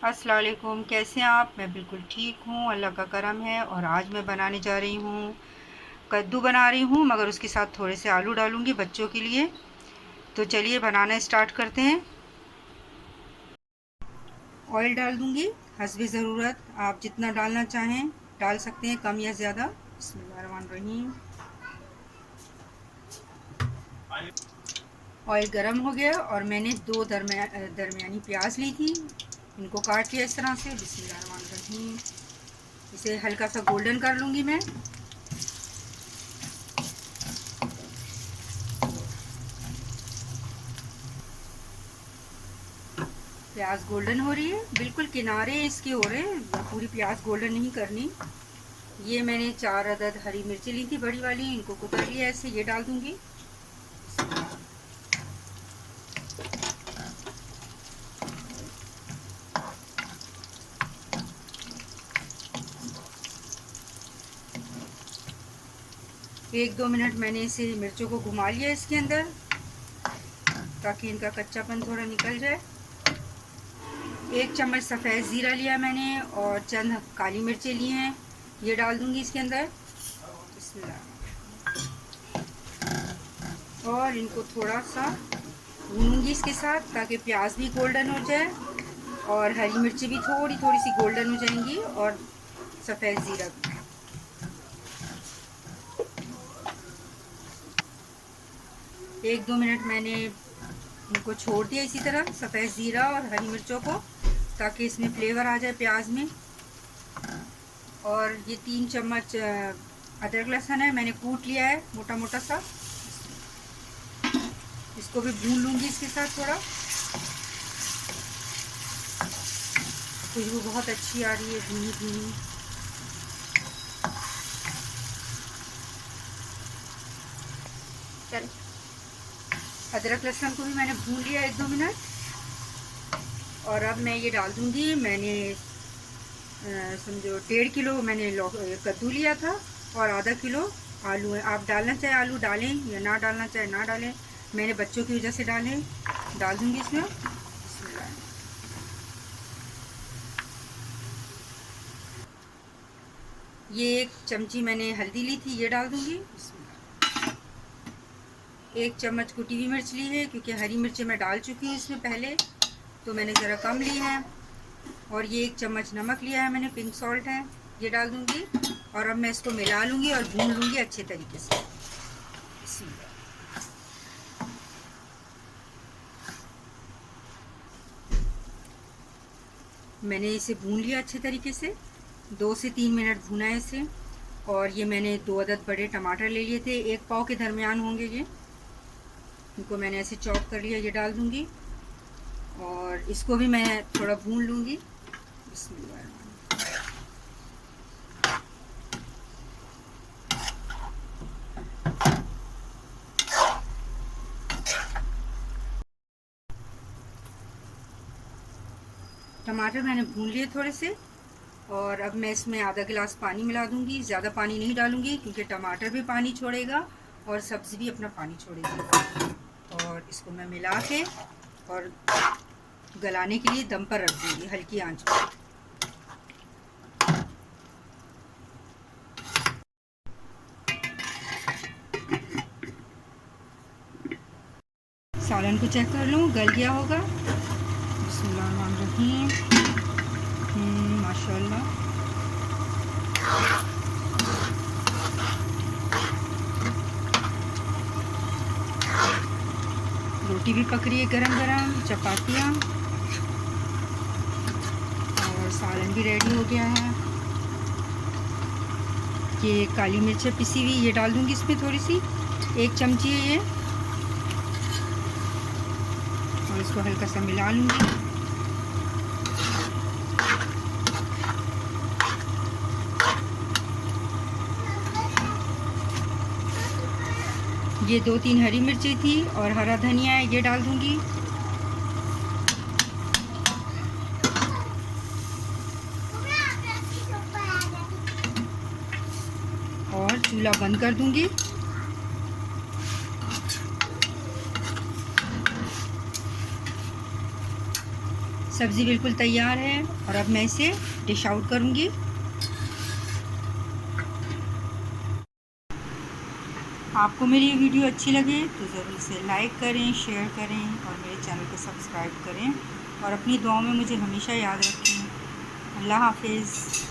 अस्सलाम वालेकुम, कैसे हैं आप? मैं बिल्कुल ठीक हूँ, अल्लाह का करम है। और आज मैं बनाने जा रही हूँ कद्दू बना रही हूँ, मगर उसके साथ थोड़े से आलू डालूँगी बच्चों के लिए। तो चलिए बनाना स्टार्ट करते हैं। ऑयल डाल दूँगी हस्बे ज़रूरत, आप जितना डालना चाहें डाल सकते हैं, कम या ज़्यादा। बिस्मिल्लाहिर्रहमानिर्रहीम। ऑयल गर्म हो गया और मैंने दो दरमियानी प्याज ली थी, इनको काट लिया इस तरह से। बिस्मिल्लाहिर्रहमानिर्रहीम। इसे हल्का सा गोल्डन कर लूँगी मैं। प्याज गोल्डन हो रही है, बिल्कुल किनारे इसके हो रहे हैं, पूरी प्याज गोल्डन नहीं करनी। ये मैंने 4 अदद हरी मिर्ची ली थी बड़ी वाली, इनको कुतर लिया ऐसे। ये डाल दूंगी। एक दो मिनट मैंने इसे मिर्चों को घुमा लिया इसके अंदर, ताकि इनका कच्चापन थोड़ा निकल जाए। 1 चम्मच सफ़ेद ज़ीरा लिया मैंने और चंद काली मिर्चें ली हैं, ये डाल दूंगी इसके अंदर। और इनको थोड़ा सा भूनूंगी इसके साथ, ताकि प्याज भी गोल्डन हो जाए और हरी मिर्ची भी थोड़ी थोड़ी सी गोल्डन हो जाएंगी, और सफ़ेद ज़ीरा भी। एक दो मिनट मैंने इनको छोड़ दिया इसी तरह, सफ़ेद ज़ीरा और हरी मिर्चों को, ताकि इसमें फ्लेवर आ जाए प्याज में। और ये 3 चम्मच अदरक लहसुन है, मैंने कूट लिया है मोटा मोटा सा। इसको भी भून लूँगी इसके साथ थोड़ा। खुशबू बहुत अच्छी आ रही है, धीमी धीमी। चल, अदरक लहसुन को भी मैंने भून लिया 1-2 मिनट। और अब मैं ये डाल दूँगी, मैंने समझो 1.5 किलो मैंने कद्दू लिया था और आधा किलो आलू है। आप डालना चाहे आलू डालें या ना डालना चाहे ना डालें, मैंने बच्चों की वजह से डाल दूँगी इसमें। ये 1 चमची मैंने हल्दी ली थी, ये डाल दूँगी। 1 चम्मच कुटी हुई मिर्च ली है, क्योंकि हरी मिर्चें मैं डाल चुकी हूँ इसमें पहले, तो मैंने ज़रा कम ली है। और ये 1 चम्मच नमक लिया है मैंने, पिंक सॉल्ट है, ये डाल दूँगी। और अब मैं इसको मिला लूँगी और भून लूँगी अच्छे तरीके से। मैंने इसे भून लिया अच्छे तरीके से, 2 से 3 मिनट भूना है इसे। और ये मैंने 2 अदद बड़े टमाटर ले लिए थे, 1 पाव के दरमियान होंगे ये, इनको मैंने ऐसे चॉप कर लिया, ये डाल दूँगी। और इसको भी मैं थोड़ा भून लूँगी। टमाटर मैंने भून लिए थोड़े से। और अब मैं इसमें आधा गिलास पानी मिला दूँगी, ज़्यादा पानी नहीं डालूँगी, क्योंकि टमाटर भी पानी छोड़ेगा और सब्ज़ी भी अपना पानी छोड़ेगी। और इसको मैं मिला के और गलाने के लिए दम पर रख दूँगी हल्की आंच पर। सालन को चेक कर लूँ, गल गया होगा। बिस्मिल्लाहिर्रहमानिर्रहीम। माशाल्लाह। रोटी भी पक रही है गरम गरम, चपातियाँ, और सालन भी रेडी हो गया है। ये काली मिर्च पिसी हुई, ये डाल दूँगी इसमें थोड़ी सी, 1 चमची है ये। और इसको हल्का सा मिला लूँगी। ये 2-3 हरी मिर्ची थी और हरा धनिया है, ये डाल दूँगी। और चूल्हा बंद कर दूँगी। सब्ज़ी बिल्कुल तैयार है और अब मैं इसे डिश आउट करूँगी। आपको मेरी ये वीडियो अच्छी लगे तो ज़रूर इसे लाइक करें, शेयर करें और मेरे चैनल को सब्सक्राइब करें और अपनी दुआओं में मुझे हमेशा याद रखें। अल्लाह हाफ़िज़।